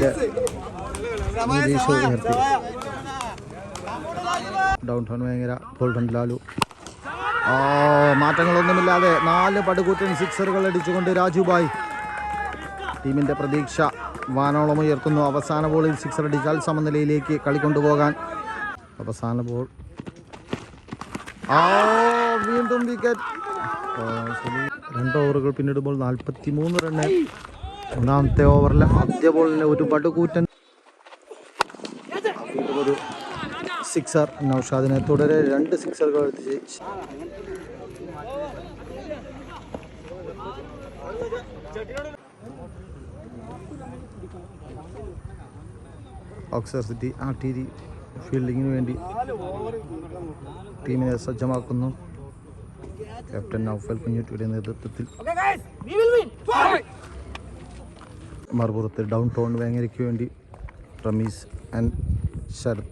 ടീമിൻ്റെ നിരീക്ഷ ഉയർത്തി. Down town ഭയങ്കര ഗോൾഡൻ ലാലു. മാറ്റങ്ങളൊന്നുമില്ലാതെ 4 പടുകൂറ്റൻ സിക്സറുകൾ അടിച്ചുകൊണ്ട് രാജുഭായ് ടീമിൻ്റെ പ്രതീക്ഷ വാനോളം ഉയർത്തുന്നു. അവസാന ബോളിൽ സിക്സർ അടിച്ചാൽ സമനിലയിലേക്ക് കളി കൊണ്ടുപോകാൻ. അവസാന ബോൾ വീണ്ടും വിക്കറ്റ്. 2 ഓവറുകൾ പിന്നിടുമ്പോൾ 43 റണ്ണ്. ഒന്നാമത്തെ ഓവറിലെ ആദ്യ ബോളിലെ ഒരു പടുകൂറ്റൻ ഒരു സിക്സർ. നൗഷാദിനെ തുടരെ 2 സിക്സറുകൾ എത്തിച്ച് ഓക്സർ സിറ്റി ആർട്ടിരി ഫീൽഡിങ്ങിന് വേണ്ടി ടീമിനെ സജ്ജമാക്കുന്നു. ക്യാപ്റ്റൻ നൗഫൽ കുഞ്ഞുട്ടിയുടെ നേതൃത്വത്തിൽ. മറുപുറത്ത് ഡൗൺ ടൗൺ വേങ്ങരയ്ക്ക് വേണ്ടി റമീസ് ആൻഡ് ശരത്.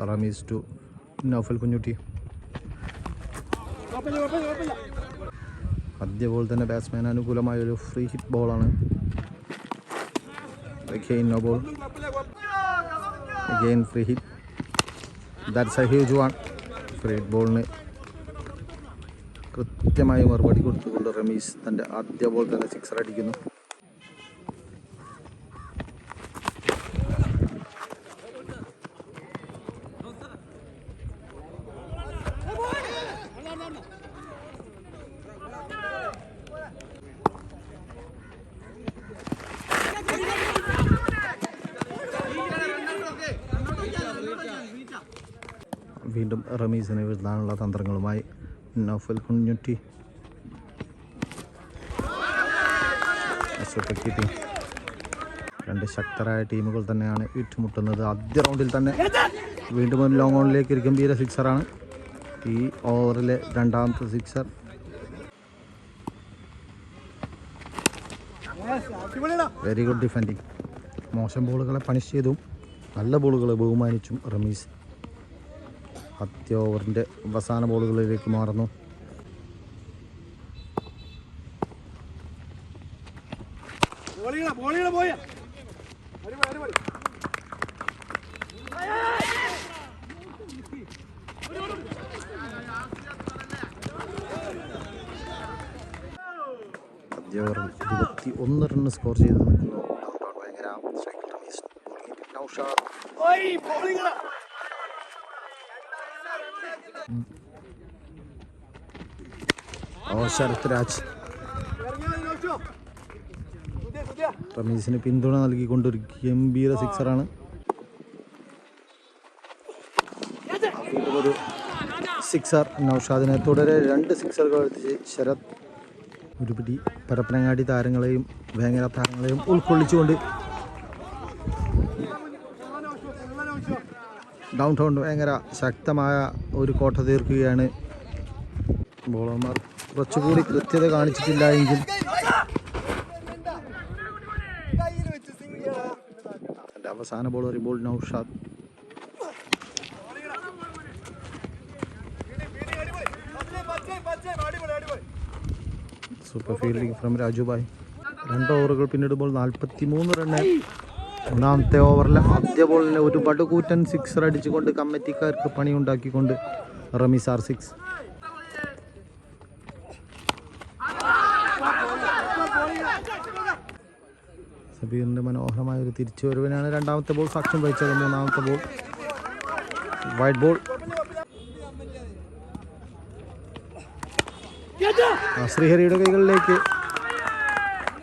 റമീസ് ടു നൗഫൽ കുഞ്ഞുട്ടി. ആദ്യ ബോൾ തന്നെ ബാറ്റ്സ്മാൻ അനുകൂലമായൊരു ഫ്രീ ഹിറ്റ് ബോളാണ്. Again no ball. Again free hit. That's a huge one. Free hit ബോളിന് കൃത്യമായി മറുപടി കൊടുത്തുകൊണ്ട് റമീസ് തൻ്റെ ആദ്യ ബോൾ തന്നെ സിക്സർ അടിക്കുന്നു. വീണ്ടും റമീസിനെ വീഴ്ത്താനുള്ള തന്ത്രങ്ങളുമായി നൗഫൽ കുഞ്ഞുട്ടി. Super keeping. 2 ശക്തരായ ടീമുകൾ തന്നെയാണ് ഏറ്റുമുട്ടുന്നത്. ആദ്യ റൗണ്ടിൽ തന്നെ വീണ്ടും ഒരു ലോങ് ഓണിലേക്ക് ഒരു ഗംഭീര സിക്സറാണ്. ഈ ഓവറിലെ 2ാമത്തെ സിക്സർ. Very good defending. മോശം ബോളുകളെ പണിഷ് ചെയ്തും നല്ല ബോളുകളെ ബഹുമാനിച്ചും റമീസ് ആദ്യ ഓവറിൻ്റെ അവസാന ബോളുകളിലേക്ക് മാറുന്നു. ആദ്യ ഓവറിൽ 21 റണ്ണ് സ്കോർ ചെയ്ത് നിൽക്കുന്നു. ശരത് രാജ് റമീസിന് പിന്തുണ നൽകിക്കൊണ്ടൊരു ഗംഭീര സിക്സറാണ്. ഒരു സിക്സർ. നൗഷാദിനെ തുടരെ 2 സിക്സറുകൾ എത്തിച്ച് ശരത് ഒരു പിടി പരപ്പനങ്ങാടി താരങ്ങളെയും വേങ്ങര താരങ്ങളെയും ഉൾക്കൊള്ളിച്ചുകൊണ്ട് ഡൗൺ ടൗൺ വേങ്ങര ശക്തമായ ഒരു കോട്ട തീർക്കുകയാണ്. ബോളർമാർ കുറച്ചുകൂടി കൃത്യത കാണിച്ചിട്ടില്ല എങ്കിൽ എൻ്റെ അവസാന ബോൾ എറിയുമ്പോൾ Noushad. Super fielding from Rajubhai. 2 ഓവറുകൾ പിന്നിടുമ്പോൾ 43 റണ്ണ്. ഒന്നാമത്തെ ഓവറിലെ ആദ്യ ബോളിലെ ഒരു പടുകൂറ്റൻ സിക്സർ അടിച്ചുകൊണ്ട് കമ്മിറ്റിക്കാർക്ക് പണിയുണ്ടാക്കിക്കൊണ്ട് റമീസ് R6. സബീറിൻ്റെ മനോഹരമായൊരു തിരിച്ചുവരവിനാണ് 2ാമത്തെ ബോൾ സാക്ഷ്യം വഹിച്ചത്. 3ാമത്തെ ബോൾ വൈഡ് ബോൾ. ശ്രീഹരിയുടെ കൈകളിലേക്ക്.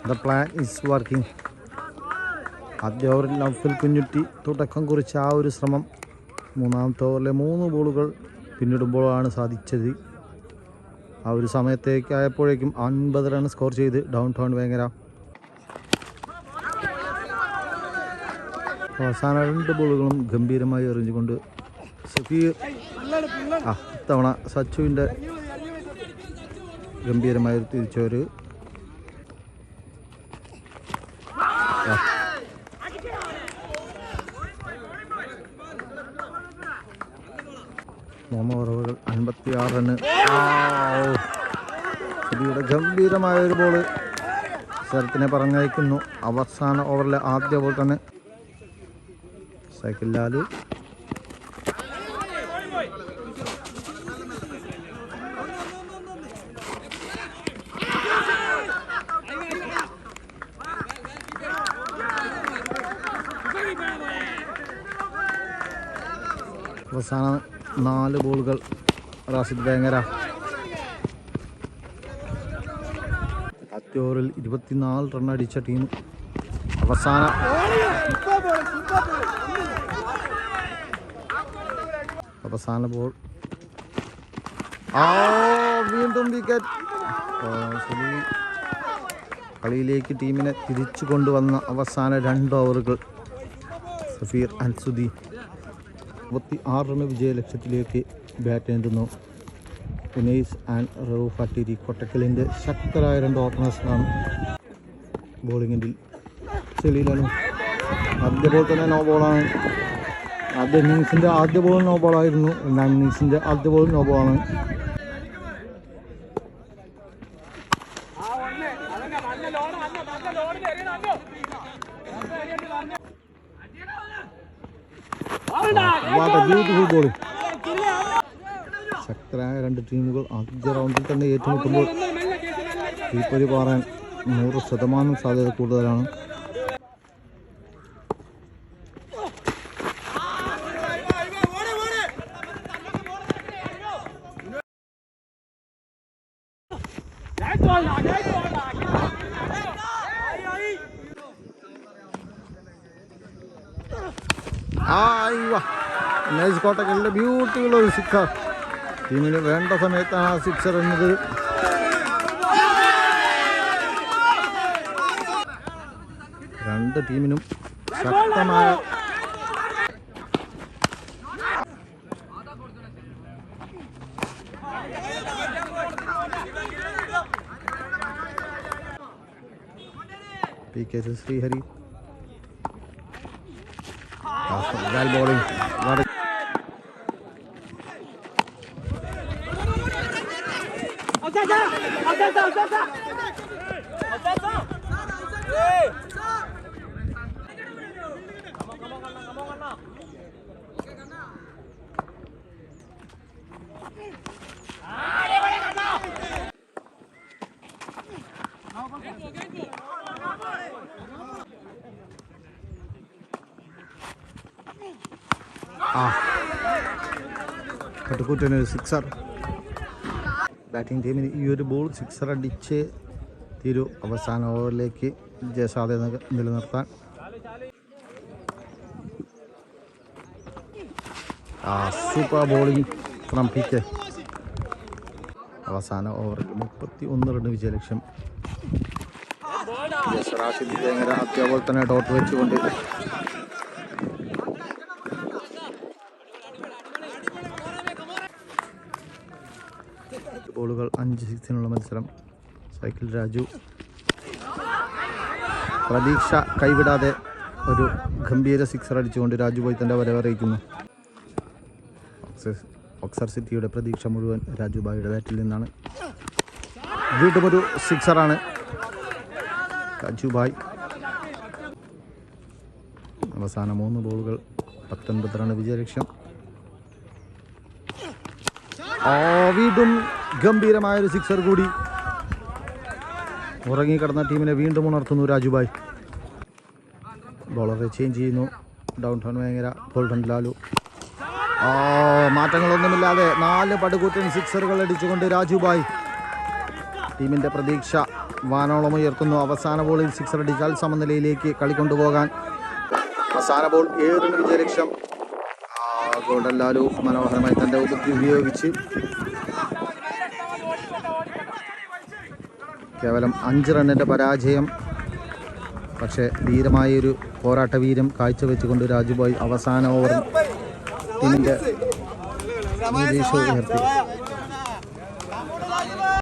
The plan is working. ആദ്യ ഓവറിൽ നൗഫൽ കുഞ്ഞുട്ടി തുടക്കം കുറിച്ച ആ ഒരു ശ്രമം 3ാമത്തെ ഓവറിലെ 3 ബോളുകൾ പിന്നിടുമ്പോഴാണ് സാധിച്ചത്. ആ ഒരു സമയത്തേക്കായപ്പോഴേക്കും 50 റൺ സ്കോർ ചെയ്ത് ഡൗൺ ടൗൺ വേങ്ങര. അവസാന 2 ബോളുകളും ഗംഭീരമായി എറിഞ്ഞുകൊണ്ട് സഫീർ. ഇത്തവണ സച്ചുവിൻ്റെ ഗംഭീരമായ തിരിച്ചൊരു ഓവറുകൾ 56 റണ്ണ്. സബിയുടെ ഗംഭീരമായൊരു ബോള് മത്സരത്തിനെ പറഞ്ഞയക്കുന്നു. അവസാന ഓവറിലെ ആദ്യ ബോൾ തന്നെ സൈക്കിൾ ലാലു. അവസാന 4 ബോളുകൾ റാഷിദ് വേങ്ങര. ആദ്യ ഓവറിൽ 24 റൺ അടിച്ച ടീം. അവസാന ബോൾ. വീണ്ടും വിക്കറ്റ്. കളിയിലേക്ക് ടീമിനെ തിരിച്ചു കൊണ്ടുവന്ന അവസാന 2 ഓവറുകൾ സഫീർ അൻസുദി 26 റൺ വിജയലക്ഷ്യത്തിലേക്ക് ബാറ്റ് നീട്ടുന്നു. ഉനൈസ് ആൻഡ് റൌഫ് അട്ടിരി കൊട്ടക്കലിൻ്റെ ശക്തരായ 2 ഓപ്പണേഴ്സാണ് ബോളിങ്ങിൽ. ചെളിയിലാണ്. ആദ്യ ബോൾ തന്നെ നോ ബോളാണ്. ആദ്യ ഇന്നിങ്സിൻ്റെ ആദ്യ ബോൾ നോ ബോളായിരുന്നു. 2ാം ഇന്നിങ്സിൻ്റെ ആദ്യ ബോൾ നോ ബോളാണ്. Beautiful bowling. ശക്തരായ 2 ടീമുകൾ ആദ്യ റൗണ്ടിൽ തന്നെ ഏറ്റുമുട്ടുമ്പോൾ തീപ്പൊരി പാറാൻ 100% സാധ്യത കൂടുതലാണ്. കോട്ടക്കലിൻ്റെ ബ്യൂട്ടിഫുൾ ഒരു സിക്സർ. ടീമിന് വേണ്ട സമയത്താണ് ആ സിക്സർ എന്നത്. രണ്ട് ടീമിനും ശക്തമായ PK ശ്രീഹരി ബോളിംഗ്. കട്ടുകൂറ്റനൊരു സിക്സർ. ബാറ്റിംഗ് ടീമിന് ഈ ഒരു ബോൾ സിക്സർ അടിച്ച് തീരൂ അവസാന ഓവറിലേക്ക് ജയസാധ്യത നിലനിർത്താൻ. Super bowling from PK. അവസാന ഓവറിൽ 31 റൺ വിജയലക്ഷ്യം. റാഷിദ് വേങ്ങര അതേപോലെ തന്നെ ഡോട്ട് വെച്ചുകൊണ്ട് ബോളുകൾ 5 സിക്സിനുള്ള മത്സരം. സൈക്കിൾ രാജു പ്രതീക്ഷ കൈവിടാതെ ഒരു ഗംഭീര സിക്സർ അടിച്ചുകൊണ്ട് രാജുബോയ് തൻ്റെ വരവറിയിക്കുന്നു. ഓക്സർ സിറ്റിയുടെ പ്രതീക്ഷ മുഴുവൻ രാജുബായിയുടെ ബാറ്റിൽ നിന്നാണ്. വീണ്ടും ഒരു സിക്സറാണ് രാജുബായ്. അവസാന 3 ബോളുകൾ 19 റൺ വിജയലക്ഷ്യം. വീണ്ടും ഗംഭീരമായൊരു സിക്സർ കൂടി. ഉറങ്ങിക്കിടന്ന ടീമിനെ വീണ്ടും ഉണർത്തുന്നു രാജുബായ്. ബോളറെ ചേഞ്ച് ചെയ്യുന്നു. Down town Vengara, golden Lalu. മാറ്റങ്ങളൊന്നുമില്ലാതെ 4 പടുകൂറ്റൻ സിക്സറുകൾ അടിച്ചുകൊണ്ട് രാജുബായ് ടീമിൻ്റെ പ്രതീക്ഷ വാനോളം ഉയർത്തുന്നു. അവസാന ബോളിൽ സിക്സർ അടിച്ചാൽ സമനിലയിലേക്ക് കളി കൊണ്ടുപോകാൻ. അവസാന ബോൾ 7 റൺ വിജയലക്ഷ്യം. ഗോൾഡൻ ലാലു മനോഹരമായി തൻ്റെ ഉപത്തി ഉപയോഗിച്ച് കേവലം 5 റണ്ണിൻ്റെ പരാജയം. പക്ഷേ ധീരമായൊരു പോരാട്ട വീര്യം കാഴ്ചവെച്ചുകൊണ്ട് രാജുബായ് അവസാന ഓവറിൽ ടീമിൻ്റെ നിരീക്ഷ ഉയർത്തി.